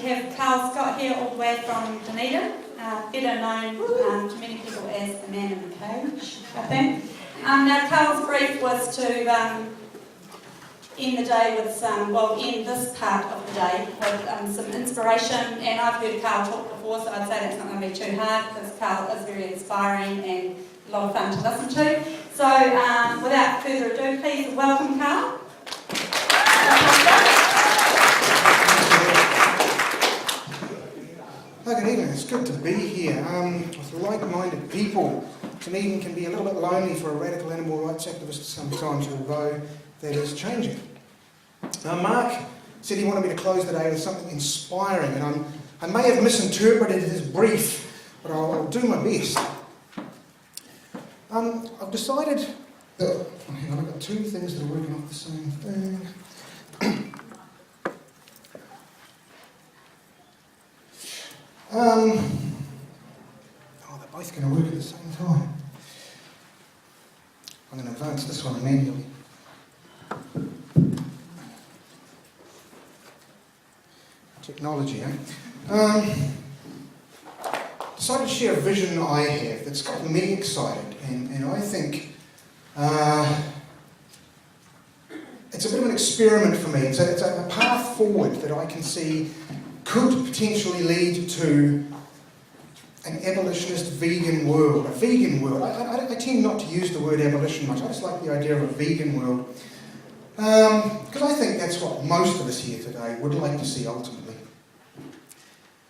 have Carl Scott here all the way from Dunedin, better known to many people as the man in the cage, I think. Now Carl's brief was to end the day with end this part of the day with some inspiration, and I've heard Carl talk before, so I'd say that's not going to be too hard because Carl is very inspiring and a lot of fun to listen to. So without further ado, please welcome Carl. Hi, good evening. It's good to be here with like-minded people. Dunedin can be a little bit lonely for a radical animal rights activist sometimes, although that is changing. Now, Mark said he wanted me to close the day with something inspiring, and I may have misinterpreted his brief, but I'll do my best. I've decided that... hang on, I've got two things that are working off the same thing. They're both going to work at the same time. I'm going to advance this one manually. Technology, decided to share a vision I have that's got me excited, and I think it's a bit of an experiment for me. It's a path forward that I can see could potentially lead to an abolitionist vegan world. A vegan world. I tend not to use the word abolition much. I just like the idea of a vegan world. Because I think that's what most of us here today would like to see ultimately.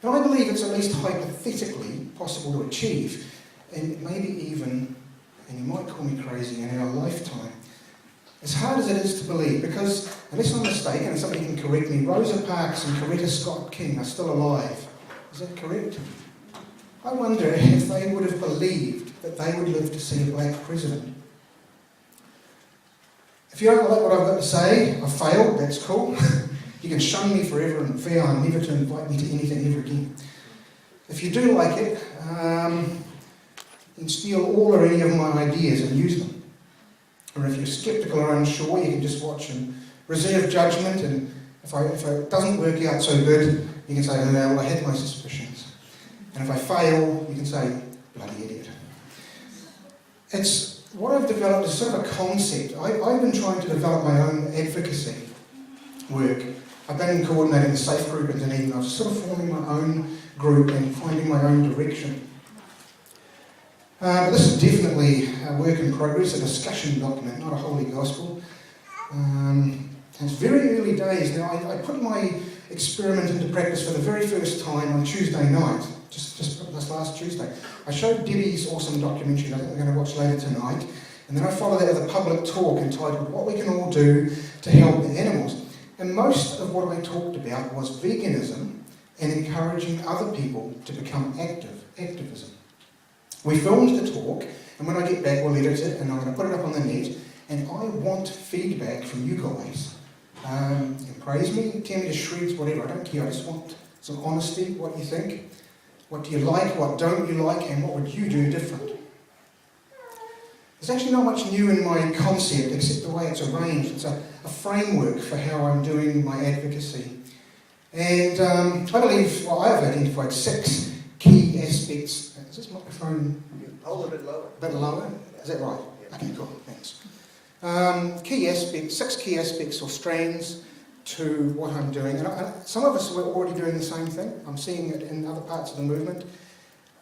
And I believe it's at least hypothetically possible to achieve, and maybe even, and you might call me crazy, in our lifetime. As hard as it is to believe, because, unless I'm mistaken, and somebody can correct me, Rosa Parks and Coretta Scott King are still alive. Is that correct? I wonder if they would have believed that they would live to see a black president. If you don't like what I've got to say, I've failed, that's cool. You can shun me forever and vow never to invite me to anything ever again. If you do like it, you can steal all or any of my ideas and use them. Or if you're sceptical or unsure, you can just watch and reserve judgment, and if it doesn't work out so good, you can say, oh, well, I had my suspicions. And if I fail, you can say, bloody idiot. It's what I've developed is sort of a concept. I've been trying to develop my own advocacy work. I've been coordinating the Safe Group in Dunedin. I was sort of forming my own group and finding my own direction. But this is definitely a work in progress, a discussion document, not a holy gospel. It's very early days. Now, I put my experiment into practice for the very first time on Tuesday night, just this last Tuesday. I showed Debbie's awesome documentary that we're going to watch later tonight, and then I followed that with a public talk entitled What We Can All Do to Help the Animals. And most of what I talked about was veganism and encouraging other people to become activism. We filmed the talk, and when I get back we'll edit it and I'm going to put it up on the net, and I want feedback from you guys. You can praise me, tear me to shreds, whatever, I don't care. I just want some honesty, what you think. What do you like, what don't you like, and what would you do different? There's actually not much new in my concept except the way it's arranged. It's a framework for how I'm doing my advocacy. And I believe, well, I've identified 6 key aspects. Is this microphone? Hold it a bit lower. A bit lower? Is that right? Yeah. Okay, cool, thanks. 6 key aspects or strands to what I'm doing. And some of us were already doing the same thing. I'm seeing it in other parts of the movement.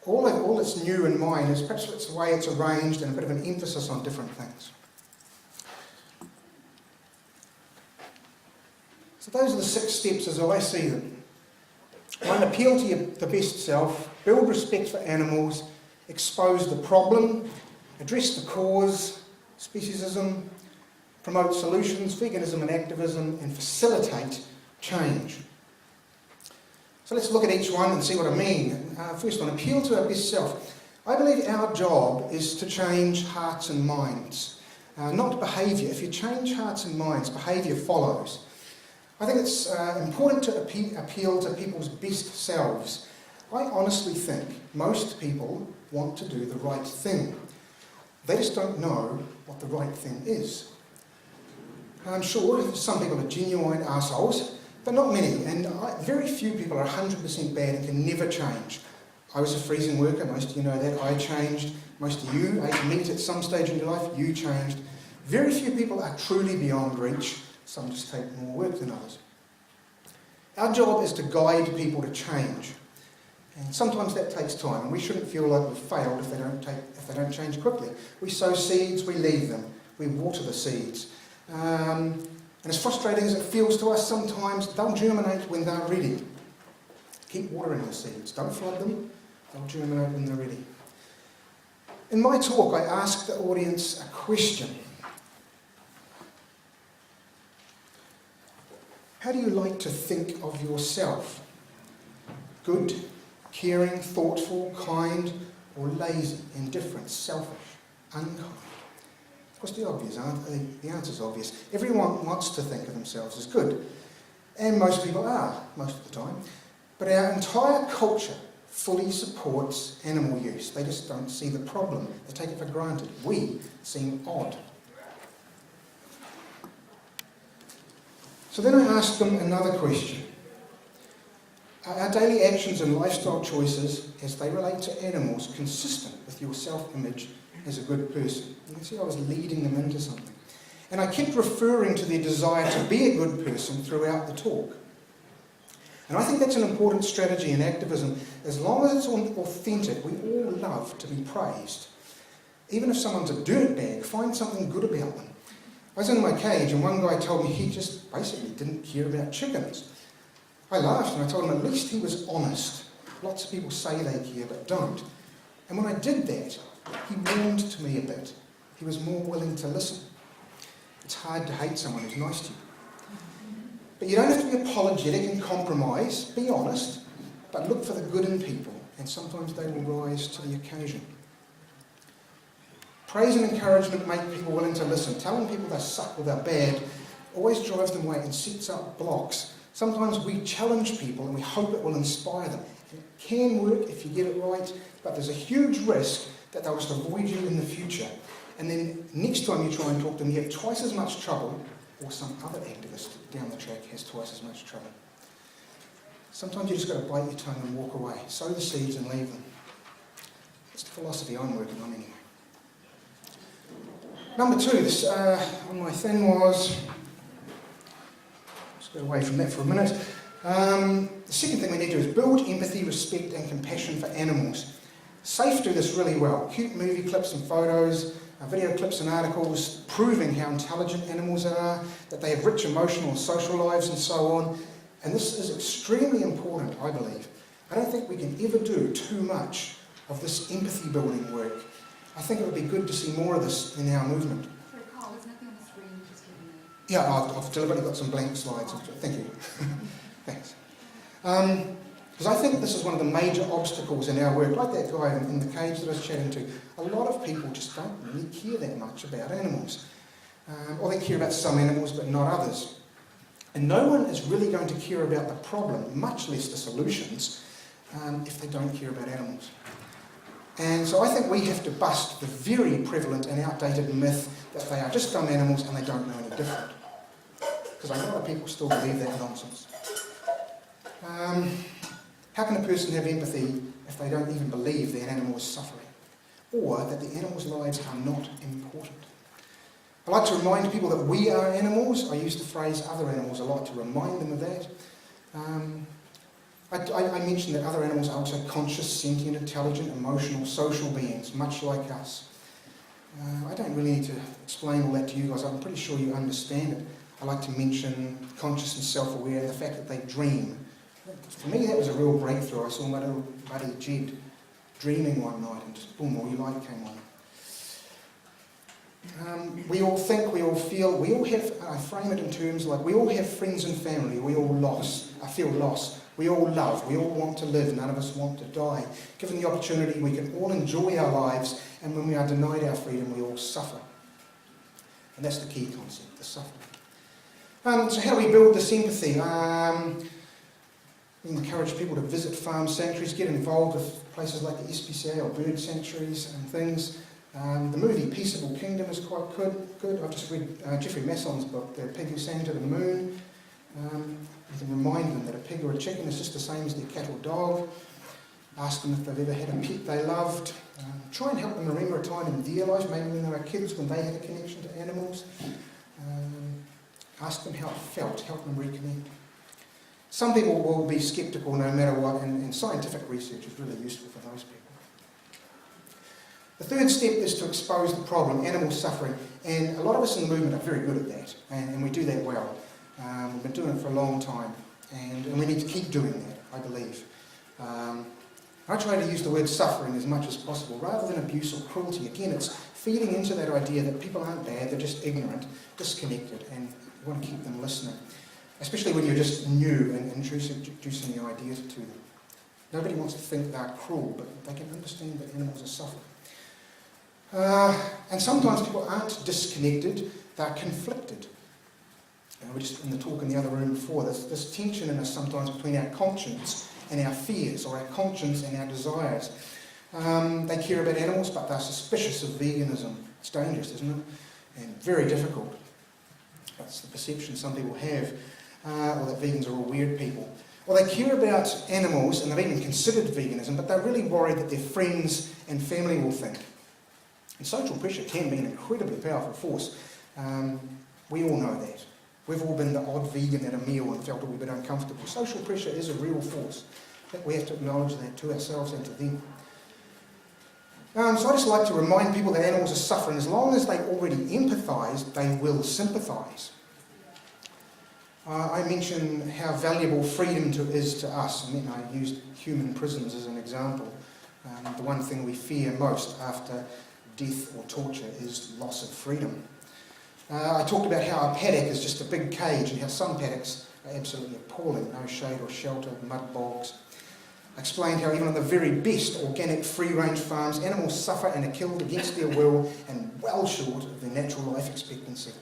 All that's new in mine is perhaps it's the way it's arranged and a bit of an emphasis on different things. So those are the 6 steps as I see them. 1, appeal to the best self, build respect for animals, expose the problem, address the cause, speciesism, promote solutions, veganism and activism, and facilitate change. So let's look at each one and see what I mean. First one, appeal to our best self. I believe our job is to change hearts and minds, not behaviour. If you change hearts and minds, behaviour follows. I think it's important to appeal to people's best selves. I honestly think most people want to do the right thing. They just don't know what the right thing is. I'm sure some people are genuine assholes, but not many, and very few people are 100% bad and can never change. I was a freezing worker, most of you know that. I changed. Most of you ate meat at some stage in your life, you changed. Very few people are truly beyond reach. Some just take more work than others. Our job is to guide people to change. And sometimes that takes time, and we shouldn't feel like we've failed if they don't change quickly. We sow seeds, we leave them, we water the seeds. And as frustrating as it feels to us sometimes, they'll germinate when they're ready. Keep watering the seeds, don't flood them, they'll germinate when they're ready. In my talk, I asked the audience a question. How do you like to think of yourself? Good, caring, thoughtful, kind, or lazy, indifferent, selfish, unkind? Of course, the obvious, the answer's obvious. Everyone wants to think of themselves as good, and most people are, most of the time. But our entire culture fully supports animal use. They just don't see the problem. They take it for granted. We seem odd. So then I asked them another question. Are our daily actions and lifestyle choices, as they relate to animals, consistent with your self-image as a good person? You can see I was leading them into something. And I kept referring to their desire to be a good person throughout the talk. And I think that's an important strategy in activism. As long as it's authentic, we all love to be praised. Even if someone's a dirtbag, find something good about them. I was in my cage and one guy told me he just basically didn't care about chickens. I laughed and I told him at least he was honest. Lots of people say they care but don't. And when I did that, he warmed to me a bit. He was more willing to listen. It's hard to hate someone who's nice to you. But you don't have to be apologetic and compromise. Be honest, but look for the good in people, and sometimes they will rise to the occasion. Praise and encouragement make people willing to listen. Telling people they suck or they're bad always drives them away and sets up blocks. Sometimes we challenge people and we hope it will inspire them. It can work if you get it right, but there's a huge risk that they'll just avoid you in the future. And then next time you try and talk to them, you have twice as much trouble, or some other activist down the track has twice as much trouble. Sometimes you just got to bite your tongue and walk away. Sow the seeds and leave them. That's the philosophy I'm working on anyway. Number two, this on my thing was, let's go away from that for a minute. The second thing we need to do is build empathy, respect and compassion for animals. SAFE do this really well. Cute movie clips and photos, video clips and articles proving how intelligent animals are, that they have rich emotional and social lives and so on. And this is extremely important, I believe. I don't think we can ever do too much of this empathy building work. I think it would be good to see more of this in our movement. Sorry, Carl, there's nothing on the screen, just giving me... Yeah, I've deliberately got some blank slides. Thank you. Thanks. Because I think this is one of the major obstacles in our work, like that guy in the cage that I was chatting to. A lot of people just don't really care that much about animals. Or they care about some animals but not others. And no one is really going to care about the problem, much less the solutions, if they don't care about animals. And so I think we have to bust the very prevalent and outdated myth that they are just dumb animals and they don't know any different. Because a lot of people still believe that nonsense. How can a person have empathy if they don't even believe that an animal is suffering? Or that the animals' lives are not important? I like to remind people that we are animals. I use the phrase other animals a lot to remind them of that. I mentioned that other animals are also conscious, sentient, intelligent, emotional, social beings, much like us. I don't really need to explain all that to you guys. I'm pretty sure you understand it. I like to mention conscious and self-aware, and the fact that they dream. For me, that was a real breakthrough. I saw my little buddy Jed dreaming one night, and just boom, all your light came on. We all think, we all feel, we all have, I frame it in terms like, we all have friends and family, we all feel lost. We all love, we all want to live, none of us want to die. Given the opportunity, we can all enjoy our lives, and when we are denied our freedom, we all suffer. And that's the key concept, the suffering. So how do we build this empathy? We encourage people to visit farm sanctuaries, get involved with places like the SPCA or bird sanctuaries and things. The movie Peaceable Kingdom is quite good. I've just read Jeffrey Masson's book, The Pig Who Sang to the Moon. You can remind them that a pig or a chicken is just the same as their cat or dog. Ask them if they've ever had a pet they loved. Try and help them remember a time in their life, maybe when they were kids, when they had a connection to animals. Ask them how it felt, help them reconnect. Some people will be sceptical no matter what, and scientific research is really useful for those people. The third step is to expose the problem, animal suffering, and a lot of us in the movement are very good at that, and we do that well. We've been doing it for a long time, and we need to keep doing that, I believe. I try to use the word suffering as much as possible, rather than abuse or cruelty. Again, it's feeding into that idea that people aren't bad, they're just ignorant, disconnected, and you want to keep them listening. Especially when you're just new and introducing the ideas to them. Nobody wants to think they're cruel, but they can understand that animals are suffering. And sometimes people aren't disconnected, they're conflicted. We're just in the talk in the other room before, there's this tension in us sometimes between our conscience and our fears, or our conscience and our desires. They care about animals, but they're suspicious of veganism. It's dangerous, isn't it? And very difficult. That's the perception some people have, or that vegans are all weird people. Or they care about animals, and they've even considered veganism, but they're really worried that their friends and family will think. And social pressure can be an incredibly powerful force. We all know that. We've all been the odd vegan at a meal and felt a wee bit uncomfortable. Social pressure is a real force. I think we have to acknowledge that to ourselves and to them. So I just like to remind people that animals are suffering. As long as they already empathise, they will sympathise. I mentioned how valuable freedom is to us, and then I used human prisons as an example. The one thing we fear most after death or torture is loss of freedom. I talked about how a paddock is just a big cage, and how some paddocks are absolutely appalling, no shade or shelter, mud bogs. I explained how even on the very best organic free-range farms, animals suffer and are killed against their will and well short of their natural life expectancy.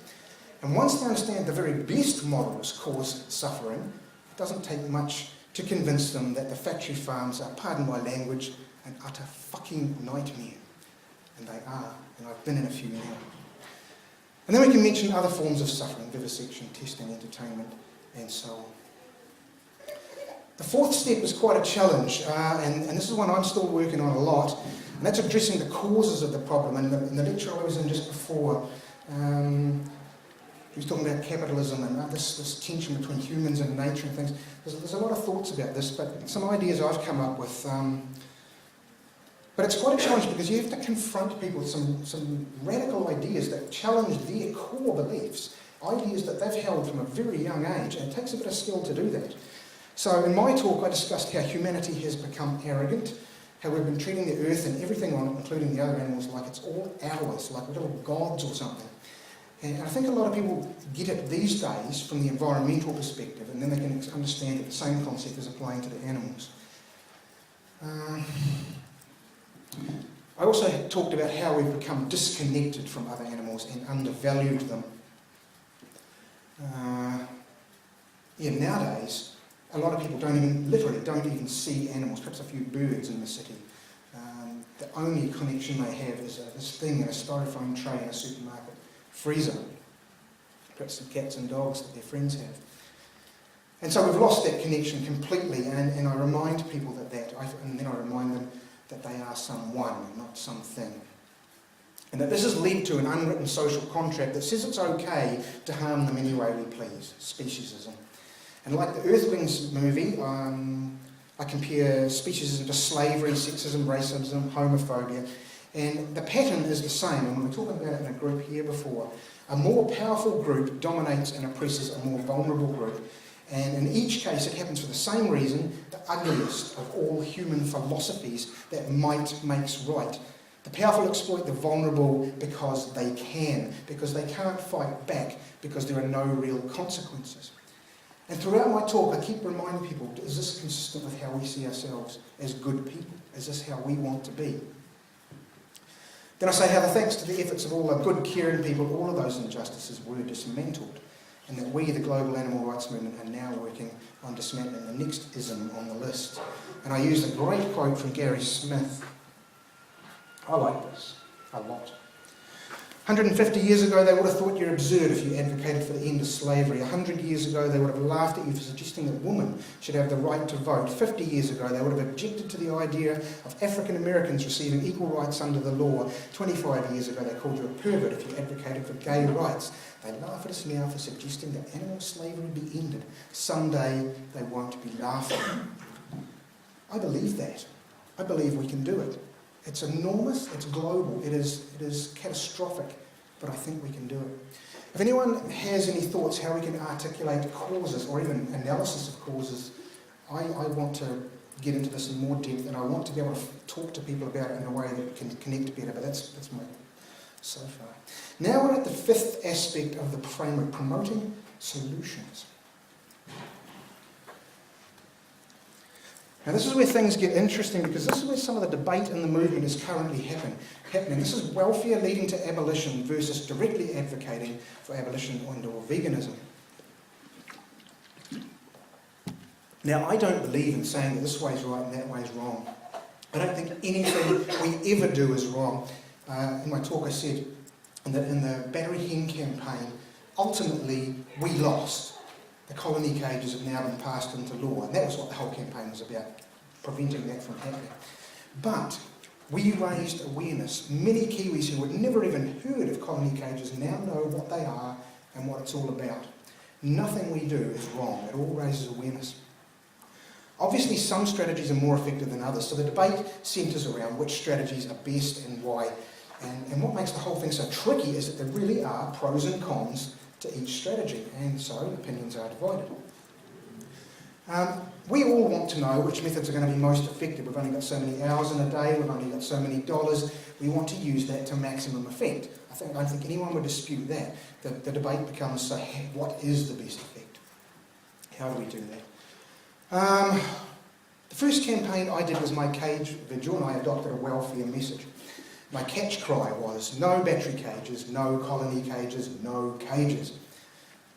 And once they understand the very best models cause suffering, it doesn't take much to convince them that the factory farms are, pardon my language, an utter fucking nightmare. And they are, and I've been in a few now. And then we can mention other forms of suffering, vivisection, testing, entertainment, and so on. The fourth step is quite a challenge, and this is one I'm still working on a lot, and that's addressing the causes of the problem. And in the lecture I was in just before, he was talking about capitalism and this tension between humans and nature and things. There's a lot of thoughts about this, but some ideas I've come up with. But it's quite a challenge because you have to confront people with some radical ideas that challenge their core beliefs, ideas that they've held from a very young age, and it takes a bit of skill to do that. So in my talk I discussed how humanity has become arrogant, how we've been treating the earth and everything on it, including the other animals, like it's all ours, like we're little gods or something. And I think a lot of people get it these days from the environmental perspective, and then they can understand that the same concept is applying to the animals. I also talked about how we've become disconnected from other animals and undervalued them. Nowadays, a lot of people literally don't even see animals, perhaps a few birds in the city. The only connection they have is this thing in a styrofoam tray in a supermarket freezer. Perhaps some cats and dogs that their friends have. And so we've lost that connection completely, and I remind people and then I remind them that they are someone, not something. And that this has led to an unwritten social contract that says it's okay to harm them any way we please, speciesism. And like the Earthlings movie, I compare speciesism to slavery, sexism, racism, homophobia, and the pattern is the same, and we were talking about it in a group here before. A more powerful group dominates and oppresses a more vulnerable group, and in each case it happens for the same reason, the ugliest of all human philosophies, that might makes right. The powerful exploit the vulnerable because they can't fight back, because there are no real consequences. And throughout my talk I keep reminding people, is this consistent with how we see ourselves as good people? Is this how we want to be? Then I say how, thanks to the efforts of all the good, caring people, all of those injustices were dismantled, and that we, the global animal rights movement, are now working on dismantling the next ism on the list. And I used a great quote from Gary Smith. I like this a lot. 150 years ago, they would have thought you're absurd if you advocated for the end of slavery. 100 years ago, they would have laughed at you for suggesting that women should have the right to vote. 50 years ago, they would have objected to the idea of African Americans receiving equal rights under the law. 25 years ago, they called you a pervert if you advocated for gay rights. They laugh at us now for suggesting that animal slavery be ended. Someday, they won't be laughing. I believe that. I believe we can do it. It's enormous, it's global, it is catastrophic, but I think we can do it. If anyone has any thoughts how we can articulate causes or even analysis of causes, I want to get into this in more depth, and I want to be able to talk to people about it in a way that we can connect better, but that's my so far. Now we're at the fifth aspect of the framework, promoting solutions. Now this is where things get interesting, because this is where some of the debate in the movement is currently happening. This is welfare leading to abolition versus directly advocating for abolition and/or veganism. Now I don't believe in saying that this way is right and that way is wrong. I don't think anything we ever do is wrong. In my talk I said that in the Battery Hen campaign, ultimately we lost. The colony cages have now been passed into law, and that was what the whole campaign was about, preventing that from happening. But we raised awareness. Many Kiwis who had never even heard of colony cages now know what they are and what it's all about. Nothing we do is wrong. It all raises awareness. Obviously, some strategies are more effective than others, so the debate centres around which strategies are best and why. And what makes the whole thing so tricky is that there really are pros and cons to each strategy, and so opinions are divided. We all want to know which methods are going to be most effective. We've only got so many hours in a day, we've only got so many dollars. We want to use that to maximum effect. I don't think anyone would dispute that. The debate becomes, so what is the best effect? How do we do that? The first campaign I did was my cage vigil, and I adopted a welfare message. My catch cry was, no battery cages, no colony cages, no cages.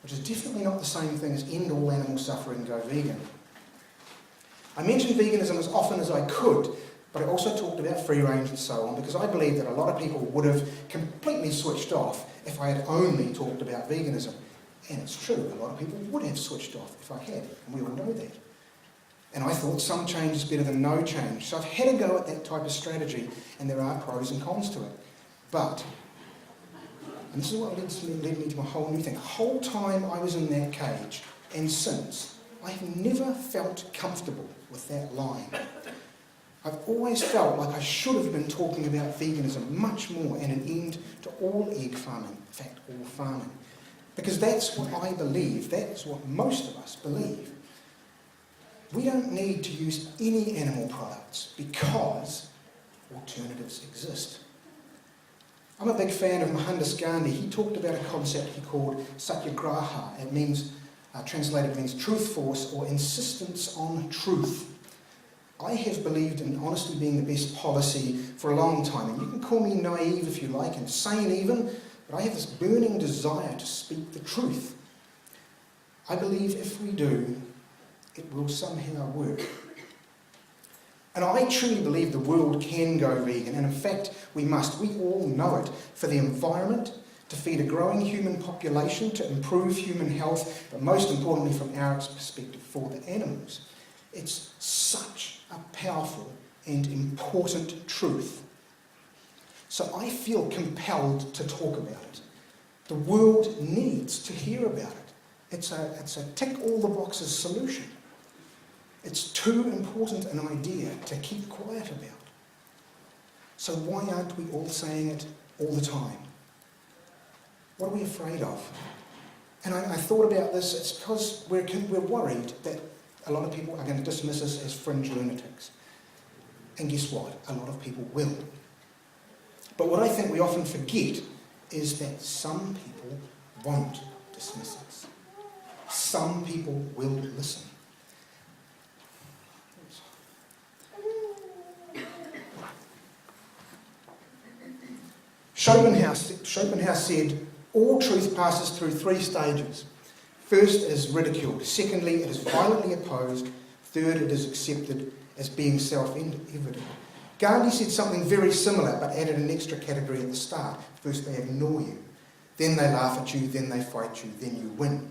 Which is definitely not the same thing as end all animal suffering, go vegan. I mentioned veganism as often as I could, but I also talked about free range and so on, because I believe that a lot of people would have completely switched off if I had only talked about veganism. And it's true, a lot of people would have switched off if I had, and we all know that. And I thought some change is better than no change. So I've had a go at that type of strategy, and there are pros and cons to it. But, and this is what led me to a whole new thing. The whole time I was in that cage, and since, I've never felt comfortable with that line. I've always felt like I should have been talking about veganism much more and an end to all egg farming, in fact, all farming. Because that's what I believe, that's what most of us believe. We don't need to use any animal products because alternatives exist. I'm a big fan of Mohandas Gandhi. He talked about a concept he called satyagraha. It means, translated means truth force or insistence on truth. I have believed in honesty being the best policy for a long time, and you can call me naive if you like, insane even, but I have this burning desire to speak the truth. I believe if we do, it will somehow work. And I truly believe the world can go vegan, and in fact we must. We all know it. For the environment, to feed a growing human population, to improve human health, but most importantly from our perspective, for the animals. It's such a powerful and important truth. So I feel compelled to talk about it. The world needs to hear about it. It's a tick all the boxes solution. It's too important an idea to keep quiet about. So why aren't we all saying it all the time? What are we afraid of? And I thought about this, it's because we're worried that a lot of people are going to dismiss us as fringe lunatics. And guess what? A lot of people will. But what I think we often forget is that some people won't dismiss us. Some people will listen. Schopenhauer said, all truth passes through three stages. First, it is ridiculed. Secondly, it is violently opposed. Third, it is accepted as being self-evident. Gandhi said something very similar, but added an extra category at the start. First they ignore you, then they laugh at you, then they fight you, then you win.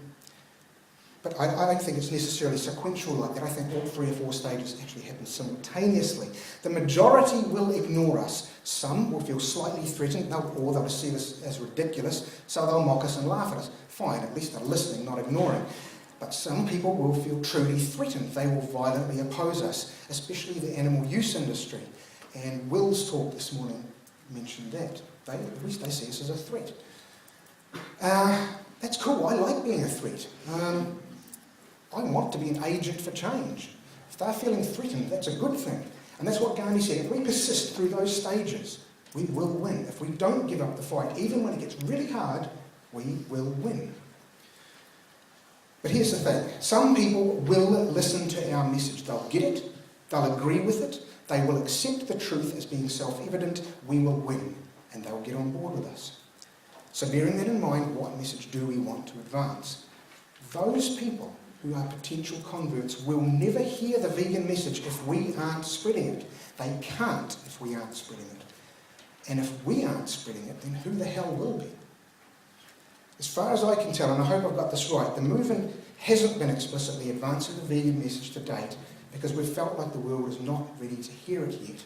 But I don't think it's necessarily sequential like that. I think all 3 or 4 stages actually happen simultaneously. The majority will ignore us. Some will feel slightly threatened, or they'll see us as ridiculous, so they'll mock us and laugh at us. Fine, at least they're listening, not ignoring. But some people will feel truly threatened. They will violently oppose us, especially the animal use industry. And Will's talk this morning mentioned that. At least they see us as a threat. That's cool. I like being a threat. I want to be an agent for change. If they're feeling threatened, that's a good thing. And that's what Gandhi said. If we persist through those stages, we will win. If we don't give up the fight, even when it gets really hard, we will win. But here's the thing. Some people will listen to our message. They'll get it. They'll agree with it. They will accept the truth as being self-evident. We will win. And they'll get on board with us. So bearing that in mind, what message do we want to advance? Those people who are potential converts will never hear the vegan message if we aren't spreading it. They can't if we aren't spreading it. And if we aren't spreading it, then who the hell will be? As far as I can tell, and I hope I've got this right, the movement hasn't been explicitly advancing the vegan message to date because we've felt like the world is not ready to hear it yet.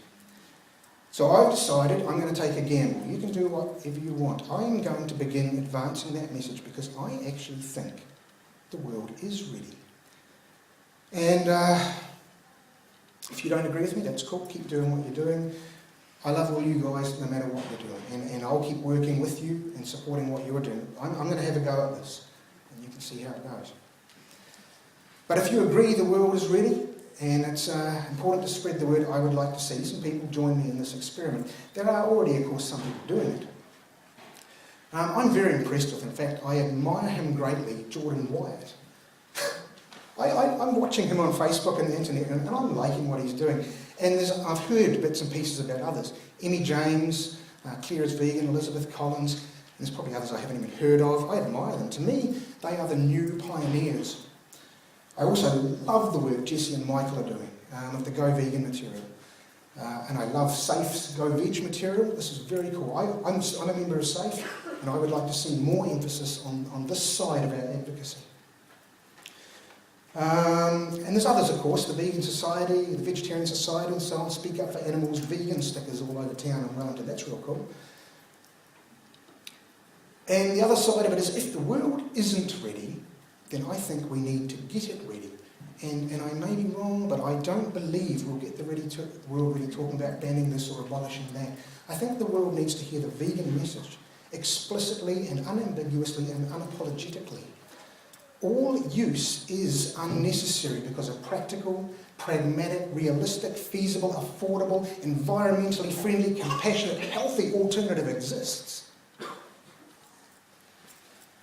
So I've decided I'm going to take a gamble. You can do whatever you want. I'm going to begin advancing that message because I actually think the world is ready. And if you don't agree with me, that's cool. Keep doing what you're doing. I love all you guys no matter what you're doing. And I'll keep working with you and supporting what you're doing. I'm going to have a go at this. And you can see how it goes. But if you agree the world is ready, and it's important to spread the word, I would like to see some people join me in this experiment. There are already, of course, some people doing it. I'm very impressed with, in fact, I admire him greatly, Jordan Wyatt. I'm watching him on Facebook and the internet, and I'm liking what he's doing. And I've heard bits and pieces about others. Emmy James, Claire is Vegan, Elizabeth Collins, and there's probably others I haven't even heard of. I admire them. To me, they are the new pioneers. I also love the work Jesse and Michael are doing with the Go Vegan material. And I love SAFE's Go Veg material. This is very cool. I'm a member of SAFE, and I would like to see more emphasis on this side of our advocacy. And there's others, of course, the Vegan Society, the Vegetarian Society, and so on. Speak Up for Animals, vegan stickers all over town in Wellington. That's real cool. And the other side of it is, if the world isn't ready, then I think we need to get it ready. And I may be wrong, but I don't believe we'll get the world really talking about banning this or abolishing that. I think the world needs to hear the vegan message explicitly and unambiguously and unapologetically. All use is unnecessary because a practical, pragmatic, realistic, feasible, affordable, environmentally friendly, compassionate, healthy alternative exists.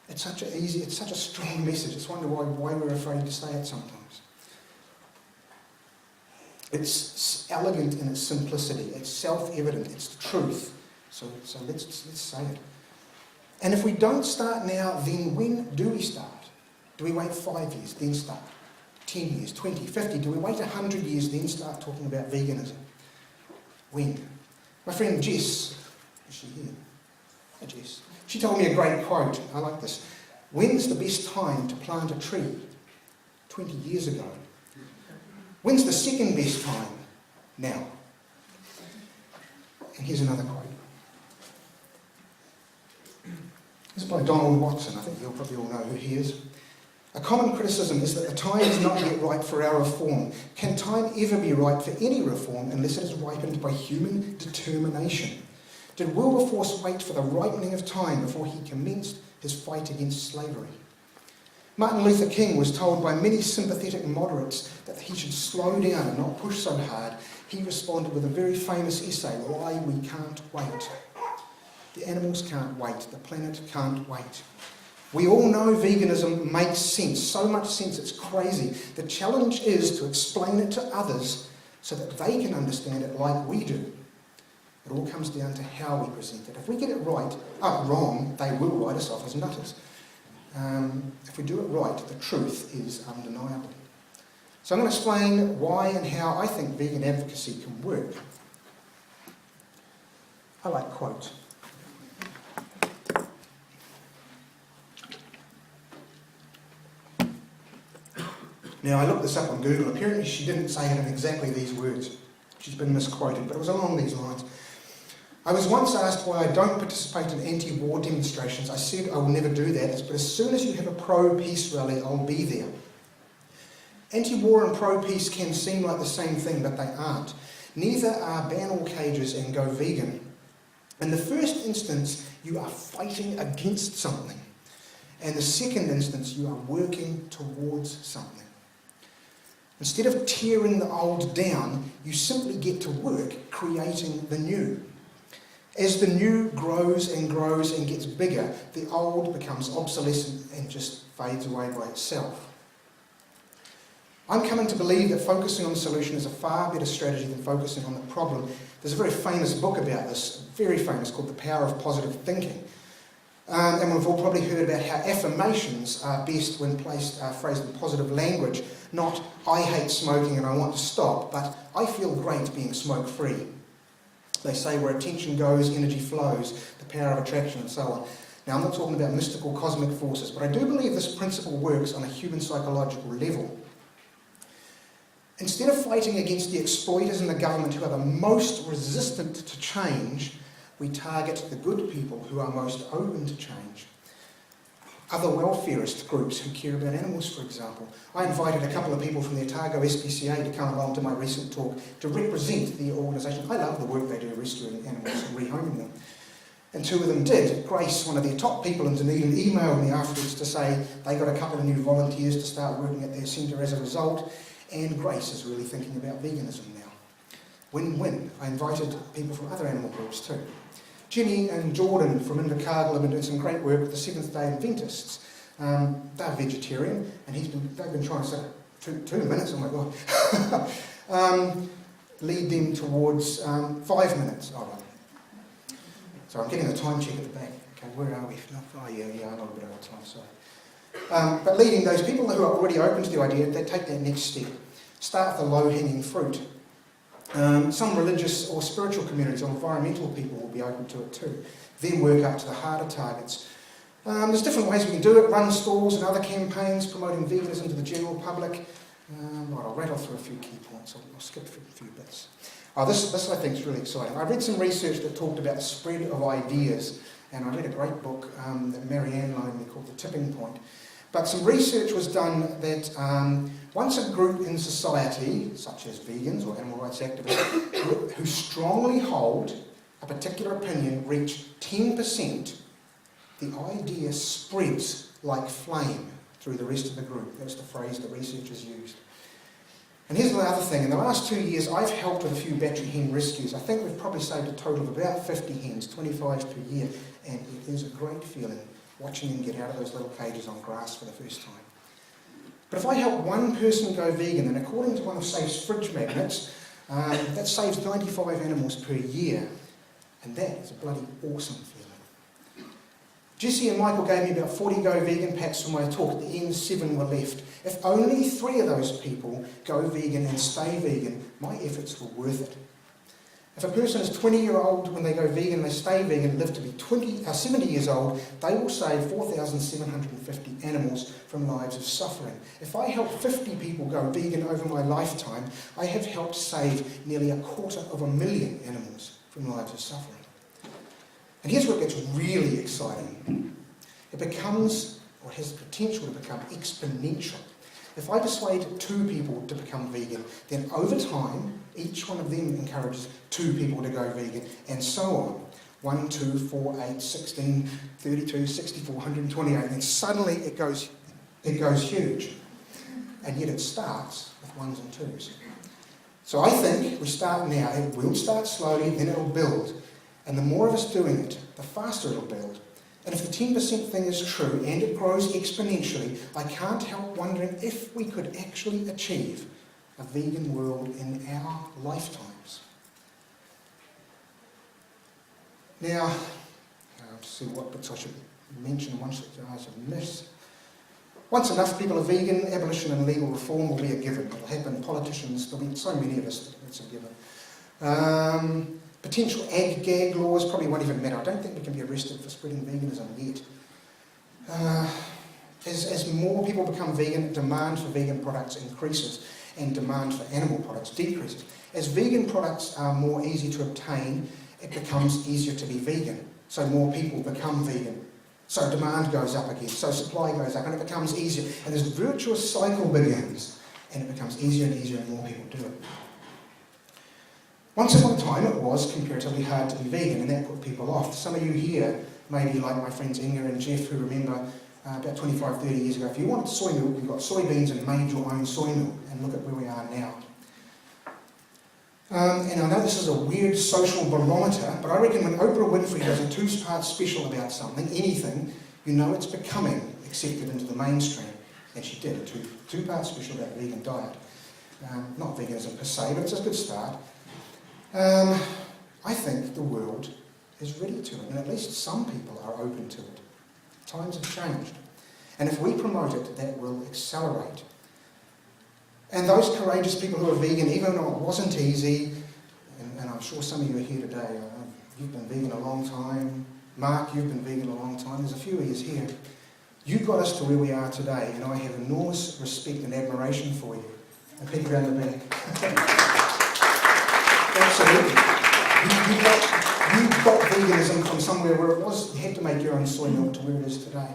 It's such a strong message. It's wonder why we're afraid to say it sometimes. It's elegant in its simplicity. It's self-evident. It's the truth. So let's say it. And if we don't start now, then when do we start? Do we wait 5 years, then start? 10 years, 20, 50? Do we wait 100 years, then start talking about veganism? When? My friend Jess, is she here? Hi Jess. She told me a great quote. I like this. When's the best time to plant a tree? 20 years ago. When's the second best time? Now. And here's another quote. This is by Donald Watson. I think you'll probably all know who he is. A common criticism is that the time is not yet right for our reform. Can time ever be right for any reform unless it is ripened by human determination? Did Wilberforce wait for the ripening of time before he commenced his fight against slavery? Martin Luther King was told by many sympathetic moderates that he should slow down and not push so hard. He responded with a very famous essay, Why We Can't Wait. The animals can't wait. The planet can't wait. We all know veganism makes sense, so much sense it's crazy. The challenge is to explain it to others so that they can understand it like we do. It all comes down to how we present it. If we get it wrong, they will write us off as nutters. If we do it right, the truth is undeniable. So I'm going to explain why and how I think vegan advocacy can work. I like quotes. Now, I looked this up on Google. Apparently she didn't say it in exactly these words. She's been misquoted, but it was along these lines. I was once asked why I don't participate in anti-war demonstrations. I said I will never do that, but as soon as you have a pro-peace rally, I'll be there. Anti-war and pro-peace can seem like the same thing, but they aren't. Neither are ban all cages and go vegan. In the first instance, you are fighting against something. And the second instance, you are working towards something. Instead of tearing the old down, you simply get to work creating the new. As the new grows and grows and gets bigger, the old becomes obsolescent and just fades away by itself. I'm coming to believe that focusing on the solution is a far better strategy than focusing on the problem. There's a very famous book about this, very famous, called The Power of Positive Thinking. And we've all probably heard about how affirmations are best when phrased in positive language, not I hate smoking and I want to stop, but I feel great being smoke-free. They say where attention goes, energy flows, the power of attraction and so on. Now, I'm not talking about mystical cosmic forces, but I do believe this principle works on a human psychological level. Instead of fighting against the exploiters in the government who are the most resistant to change, we target the good people who are most open to change. Other welfarist groups who care about animals, for example. I invited a couple of people from the Otago SPCA to come along to my recent talk to represent the organisation. I love the work they do rescuing animals and rehoming them. And two of them did. Grace, one of the top people in Dunedin, emailed me afterwards to say they got a couple of new volunteers to start working at their centre as a result. And Grace is really thinking about veganism now. Win-win. I invited people from other animal groups too. Jenny and Jordan from Invercargill have been doing some great work with the Seventh-day Adventists. They're vegetarian, and they've been trying to say, two minutes, oh my God, lead them towards 5 minutes. Oh, right. So I'm getting a time check at the back. Okay, where are we? Oh, yeah, I'm not a bit over time, sorry. But leading those people who are already open to the idea, they take that next step. Start with the low-hanging fruit. Some religious or spiritual communities or environmental people will be open to it too. Then work up to the harder targets. There's different ways we can do it. Run stalls and other campaigns promoting veganism to the general public. I'll rattle through a few key points. I'll skip through a few bits. This I think is really exciting. I read some research that talked about the spread of ideas, and I read a great book that Marianne loaned me called The Tipping Point. But some research was done that once a group in society, such as vegans or animal rights activists, who strongly hold a particular opinion, reach 10%, the idea spreads like flame through the rest of the group. That's the phrase that researchers used. And here's the other thing. In the last 2 years, I've helped with a few battery hen rescues. I think we've probably saved a total of about 50 hens, 25 per year, and it is a great feeling watching them get out of those little cages on grass for the first time. But if I help one person go vegan, then according to one of SAFE's fridge magnets, that saves 95 animals per year. And that is a bloody awesome feeling. Jesse and Michael gave me about 40 go vegan packs for my talk. At the end, 7 were left. If only 3 of those people go vegan and stay vegan, my efforts were worth it. If a person is 20-year-old when they go vegan, they stay vegan, live to be 70 years old, they will save 4,750 animals from lives of suffering. If I help 50 people go vegan over my lifetime, I have helped save nearly 250,000 animals from lives of suffering. And here's where it gets really exciting. It becomes, or has the potential to become, exponential. If I persuade 2 people to become vegan, then over time, each one of them encourages 2 people to go vegan, and so on. 1, 2, 4, 8, 16, 32, 64, 128, and suddenly it goes huge. And yet it starts with 1s and 2s. So I think we start now. It will start slowly, then it'll build. And the more of us doing it, the faster it'll build. And if the 10% thing is true, and it grows exponentially, I can't help wondering if we could actually achieve a vegan world in our lifetimes. Now, I'll see what bits I should mention, I should miss. Once enough people are vegan, abolition and legal reform will be a given. It'll happen. Politicians, there'll be so many of us that it's a given. Potential ag-gag laws probably won't even matter. I don't think we can be arrested for spreading veganism yet. As more people become vegan, demand for vegan products increases and demand for animal products decreases. As vegan products are more easy to obtain, it becomes easier to be vegan. So more people become vegan. So demand goes up again, so supply goes up, and it becomes easier. And this virtuous cycle begins, and it becomes easier and easier and more people do it. Once upon a time it was comparatively hard to be vegan, and that put people off. Some of you here may be like my friends Inga and Jeff, who remember about 25, 30 years ago, if you wanted soy milk, you got soybeans and made your own soy milk, and look at where we are now. And I know this is a weird social barometer, but I reckon when Oprah Winfrey does a two-part special about something, anything, you know it's becoming accepted into the mainstream. And she did a two-part special about vegan diet. Not veganism per se, but it's a good start. I think the world is ready to it, and at least some people are open to it. Times have changed. And if we promote it, that will accelerate. And those courageous people who are vegan, even though it wasn't easy, and I'm sure some of you are here today, you've been vegan a long time. Mark, you've been vegan a long time. There's a few of you here. You got us to where we are today, and I have enormous respect and admiration for you. And people around the back. Absolutely. You got veganism from somewhere where it was, you had to make your own soy milk to where it is today.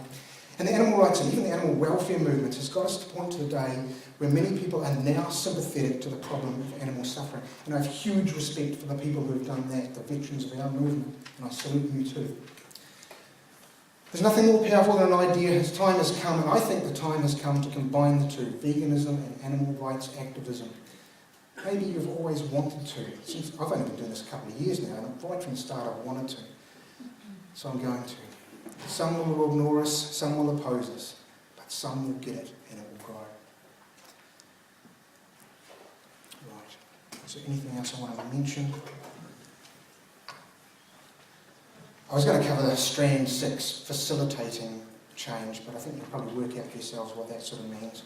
And the animal rights and even the animal welfare movement has got us to point to the day where many people are now sympathetic to the problem of animal suffering. And I have huge respect for the people who have done that, the veterans of our movement, and I salute you too. There's nothing more powerful than an idea. His time has come, and I think the time has come to combine the two, veganism and animal rights activism. Maybe you've always wanted to. Since I've only been doing this a couple of years now, and right from the start I've wanted to. So I'm going to. Some will ignore us, some will oppose us, but some will get it and it will grow. Right. Is there anything else I want to mention? I was going to cover the strand 6, facilitating change, but I think you'll probably work out for yourselves what that sort of means.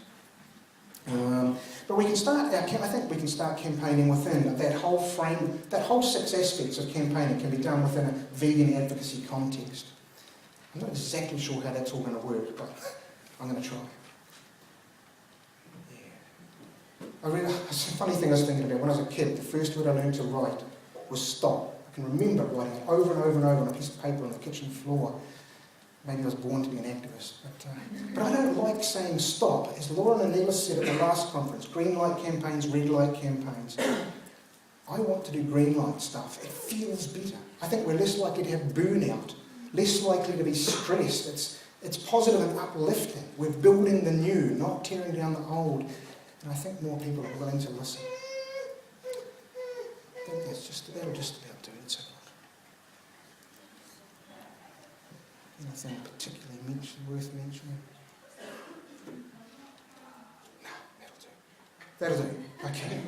But we can start. I think we can start campaigning within that whole frame. That whole 6 aspects of campaigning can be done within a vegan advocacy context. I'm not exactly sure how that's all going to work, but I'm going to try. Yeah. It's a funny thing I was thinking about. When I was a kid, the first word I learned to write was stop. I can remember writing it over and over and over on a piece of paper on the kitchen floor. Maybe I was born to be an activist. But I don't like saying stop. As Laura and Anila said at the last conference, green light campaigns, red light campaigns. I want to do green light stuff. It feels better. I think we're less likely to have burnout, less likely to be stressed. It's positive and uplifting. We're building the new, not tearing down the old. And I think more people are willing to listen. I think that'll just about do it. So anything particularly worth mentioning? No, that'll do. Okay.